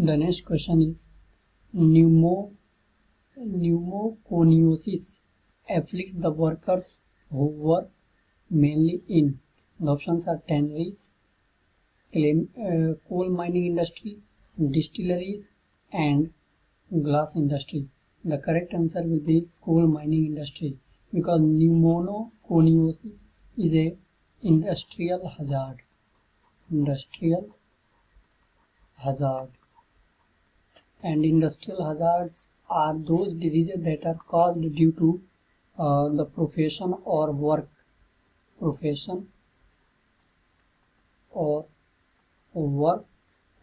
The next question is pneumoconiosis afflict the workers who work mainly in. The options are tanneries, coal mining industry, distilleries and glass industry. The correct answer will be coal mining industry, because pneumoconiosis is a industrial hazard. And industrial hazards are those diseases that are caused due to the profession or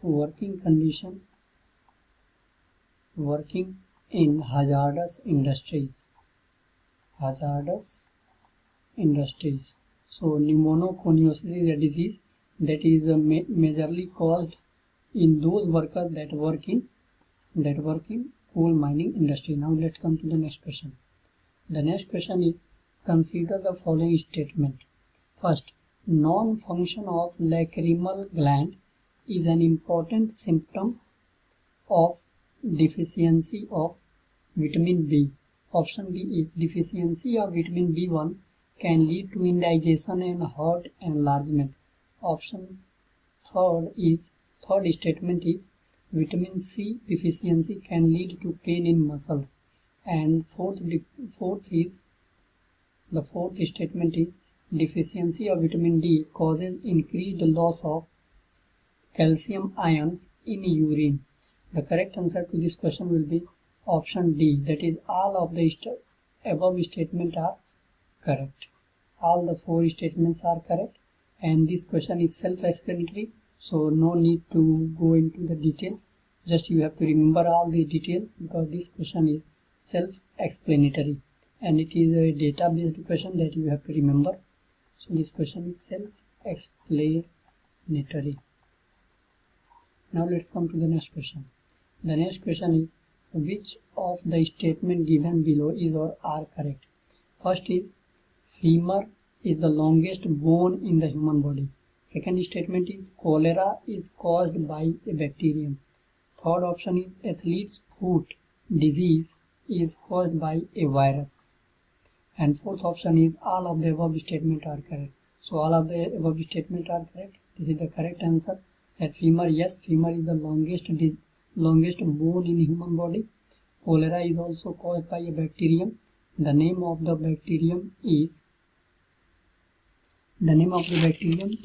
working condition, working in hazardous industries. So pneumoconiosis is a disease that is majorly caused in those workers that work in coal mining industry. Now let's come to the next question. The next question is, consider the following statement. First, non-function of lacrimal gland is an important symptom of deficiency of vitamin B. Option B is, deficiency of vitamin B1 can lead to indigestion and heart enlargement. Option third statement is, vitamin C deficiency can lead to pain in muscles. And fourth statement is, deficiency of vitamin D causes increased loss of calcium ions in urine. The correct answer to this question will be option D, that is all of the above statements are correct. All the four statements are correct, and this question is self-explanatory, so no need to go into the details. Just you have to remember all the details, because this question is self-explanatory and it is a data-based question that you have to remember. So this question is self-explanatory. Now let's come to the next question. The next question is, which of the statement given below is or are correct? First is, femur is the longest bone in the human body. Second statement is, cholera is caused by a bacterium. Third option is, athlete's foot disease is caused by a virus. And fourth option is, all of the above statements are correct. So all of the above statements are correct. This is the correct answer. That femur, yes, femur is the longest bone in human body. Cholera is also caused by a bacterium. The name of the bacterium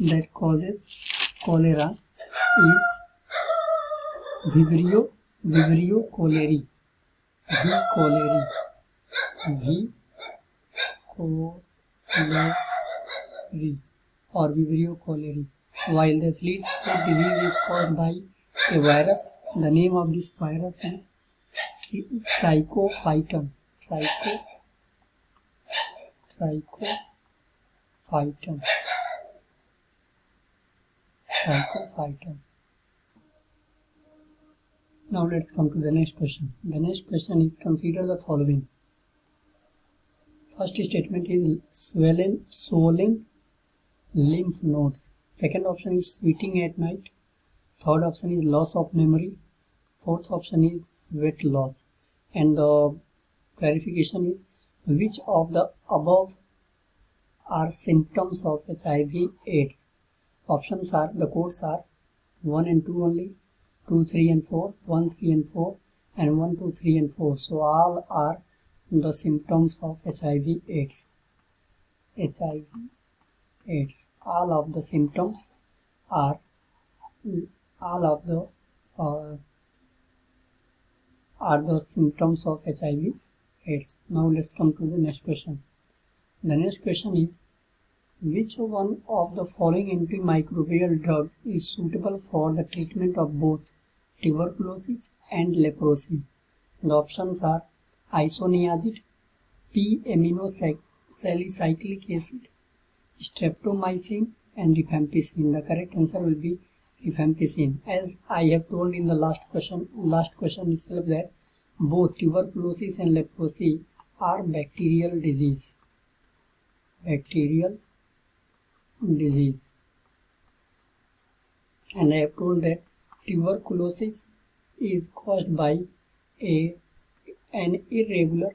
that causes cholera is Vibrio cholerae. Or Vibrio cholerae. While the athlete's foot disease is caused by a virus, the name of this virus is Trichophyton. Now let's come to the next question. The next question is, consider the following. First statement is, swelling lymph nodes. Second option is, sweating at night. Third option is, loss of memory. Fourth option is, weight loss. And the clarification is, which of the above are symptoms of HIV/AIDS? Options are, the codes are 1 and 2 only, 2, 3 and 4, 1, 3 and 4, and 1, 2, 3 and 4. So all are the symptoms of HIV/AIDS. All of the symptoms are the symptoms of HIV/AIDS. Now let's come to the next question. The next question is, which one of the following antimicrobial drug is suitable for the treatment of both tuberculosis and leprosy? The options are isoniazid, P-aminosalicylate acid, streptomycin and rifampicin. The correct answer will be rifampicin. As I have told in the last question itself, that both tuberculosis and leprosy are bacterial disease. And I have told that tuberculosis is caused by an irregular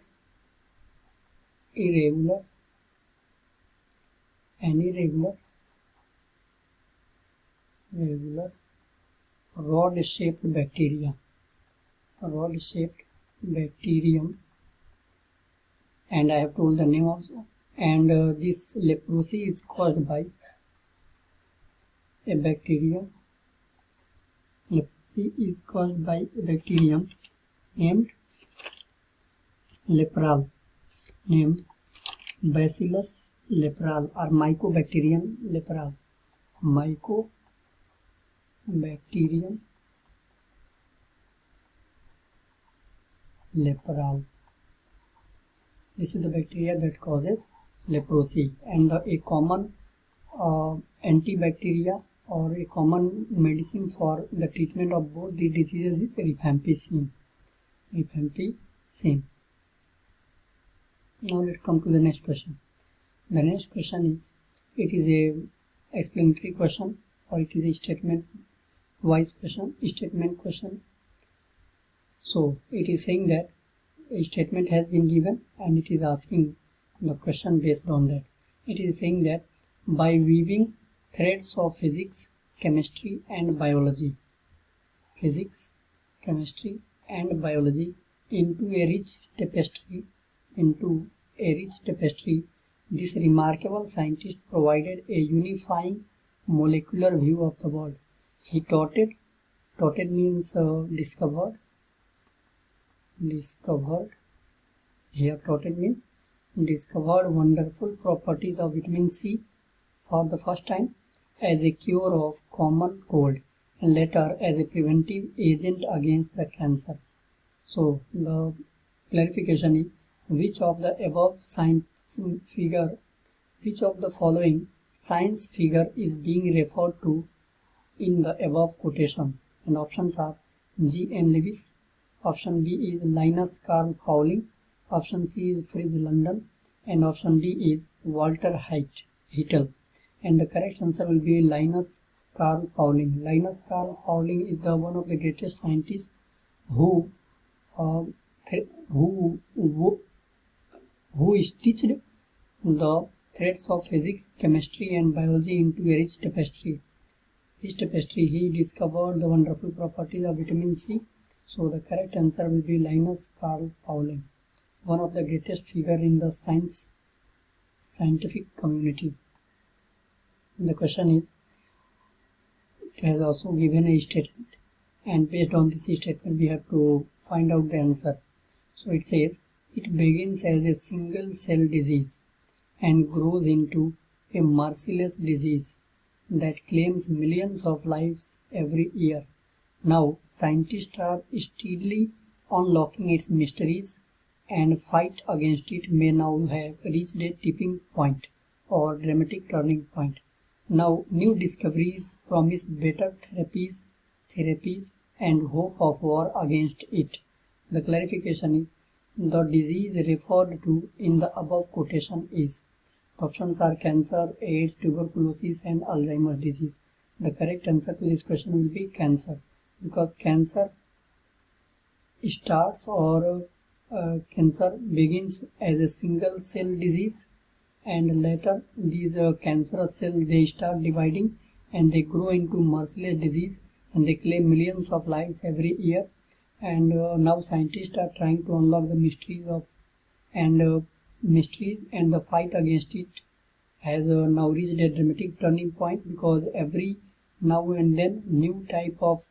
rod-shaped bacterium, and I have told the name also. And this leprosy is caused by a bacterium. Leprosy is caused by a bacterium named leprale, named Bacillus leprale or Mycobacterium leprale. Mycobacterium leprale. This is the bacteria that causes leprosy, and a common antibacteria or a common medicine for the treatment of both the diseases is rifampicin. Now let's come to the next question. The next question is, it is a explanatory question, or it is a statement question. So it is saying that a statement has been given and it is asking the question based on that. It is saying that by weaving threads of physics, chemistry and biology into a rich tapestry, this remarkable scientist provided a unifying molecular view of the world. He touted means discovered. Here touted means discovered wonderful properties of vitamin C for the first time as a cure of common cold, and later as a preventive agent against the cancer. So the clarification is, which of the following science figure is being referred to in the above quotation? And options are G.N. Lewis, option B is Linus Carl Pauling, option C is Fritz London, and option D is Walter Hittel. And the correct answer will be Linus Carl Pauling. Linus Carl Pauling is the one of the greatest scientists who stitched the threads of physics, chemistry and biology into a rich tapestry. He discovered the wonderful properties of vitamin C. So the correct answer will be Linus Carl Pauling, one of the greatest figure in the scientific community. The question is, it has also given a statement, and based on this statement we have to find out the answer. So it says, it begins as a single cell disease and grows into a merciless disease that claims millions of lives every year. Now scientists are steadily unlocking its mysteries, and fight against it may now have reached a tipping point or dramatic turning point. Now new discoveries promise better therapies and hope of war against it. The clarification is, the disease referred to in the above quotation is. Options are cancer, AIDS, tuberculosis and Alzheimer's disease. The correct answer to this question will be cancer, because cancer starts or cancer begins as a single cell disease, and later these cancerous cells, they start dividing and they grow into merciless disease, and they claim millions of lives every year. And now scientists are trying to unlock the mysteries and the fight against it has now reached a dramatic turning point, because every now and then new type of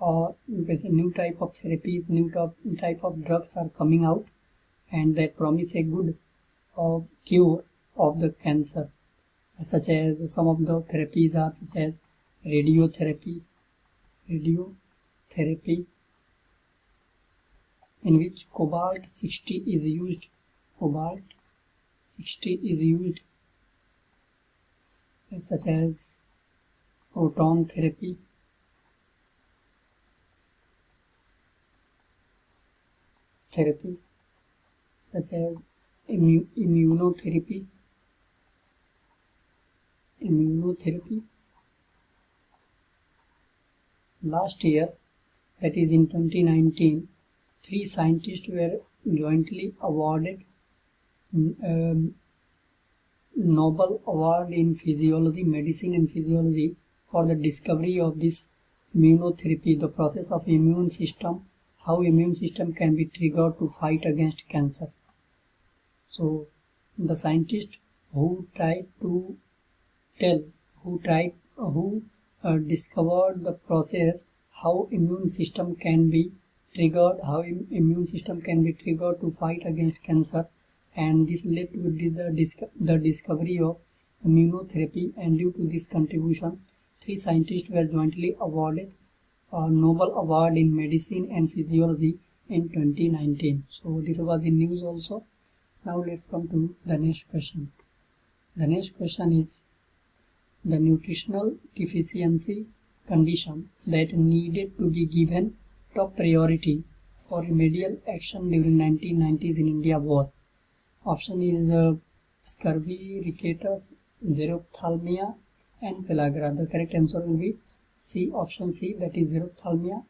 therapies, new type of drugs are coming out, and that promise a good cure of the cancer, such as some of the therapies are such as radiotherapy, in which cobalt-60 is used, such as proton therapy, such as immunotherapy. Last year, that is in 2019, 3 scientists were jointly awarded Nobel Award in Physiology, Medicine and Physiology for the discovery of this immunotherapy, the process of immune system, how immune system can be triggered to fight against cancer. So the scientist who discovered the process how immune system can be triggered, to fight against cancer, and this led to the discovery of immunotherapy, and due to this contribution 3 scientists were jointly awarded a Nobel Award in Medicine and Physiology in 2019. So this was in news also. Now let's come to the next question. The next question is the nutritional deficiency condition that needed to be given top priority for remedial action during 1990s in India was. Option is scurvy, ricketts, xerophthalmia and pellagra. The correct answer will be C, option C, that is xerophthalmia.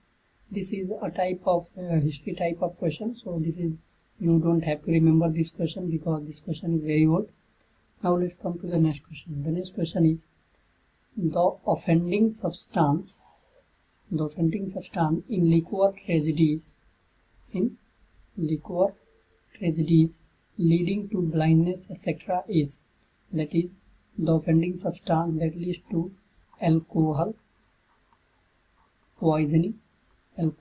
This is a type of history type of question, so this is, you don't have to remember this question because this question is very old. Now let's come to the next question. The next question is the offending substance in liquor tragedies leading to blindness etc. is, that is the offending substance that leads to alcohol poisoning, that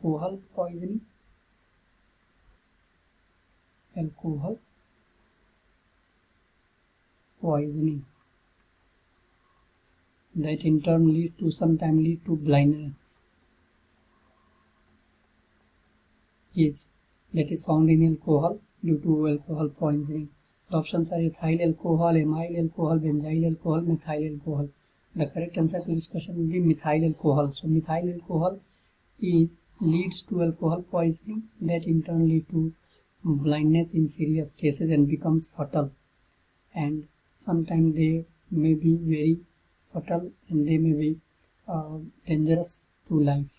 in turn sometimes lead to blindness, that is found in alcohol due to alcohol poisoning. The options are ethyl alcohol, amyl alcohol, benzyl alcohol, methyl alcohol. The correct answer to this question will be methyl alcohol. So methyl alcohol leads to alcohol poisoning, that in turn lead to blindness in serious cases and becomes fatal, and sometimes they may be very fatal and they may be dangerous to life.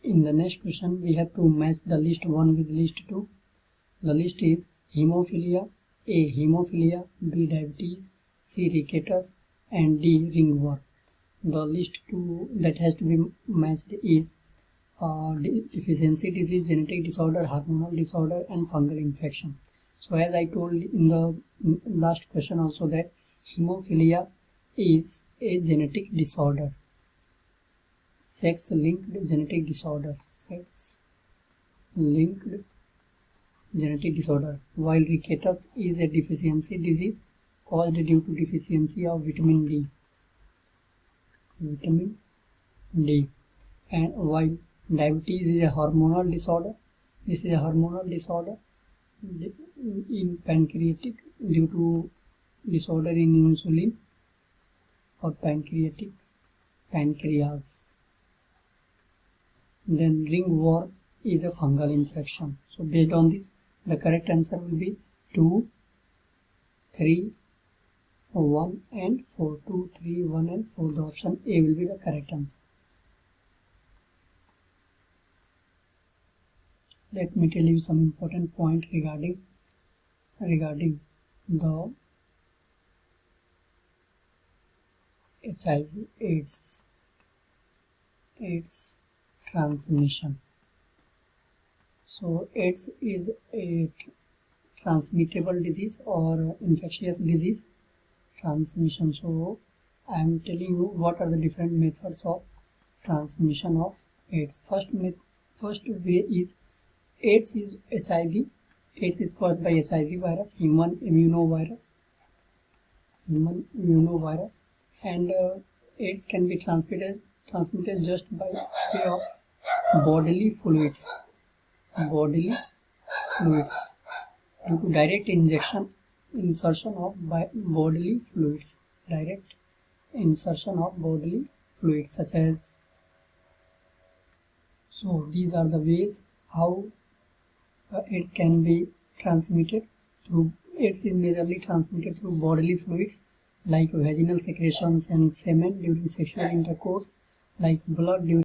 In the next question we have to match the list 1 with list 2. The list is hemophilia, A, hemophilia, B, diabetes, C, ricketts and D, ringworm. The list 2 that has to be matched is deficiency disease, genetic disorder, hormonal disorder and fungal infection. So as I told in the last question also that hemophilia is a genetic disorder, sex-linked genetic disorder, while ricketts is a deficiency disease caused due to deficiency of vitamin D, and while diabetes is a hormonal disorder. This is a hormonal disorder in pancreatic due to disorder in insulin or pancreas. Then ringworm is a fungal infection. So based on this, the correct answer will be 2, 3, 1 and 4. 2, 3, 1 and 4. The option A will be the correct answer. Let me tell you some important point regarding the HIV AIDS transmission. So AIDS is a transmittable disease or infectious disease transmission. So I am telling you what are the different methods of transmission of AIDS. First way is AIDS is HIV. AIDS is caused by HIV virus, human immunovirus, and AIDS can be transmitted just by way of bodily fluids due to direct insertion of bodily fluids, such as. So these are the ways how AIDS can be transmitted through. AIDS is majorly transmitted through bodily fluids like vaginal secretions and semen during sexual intercourse, like blood during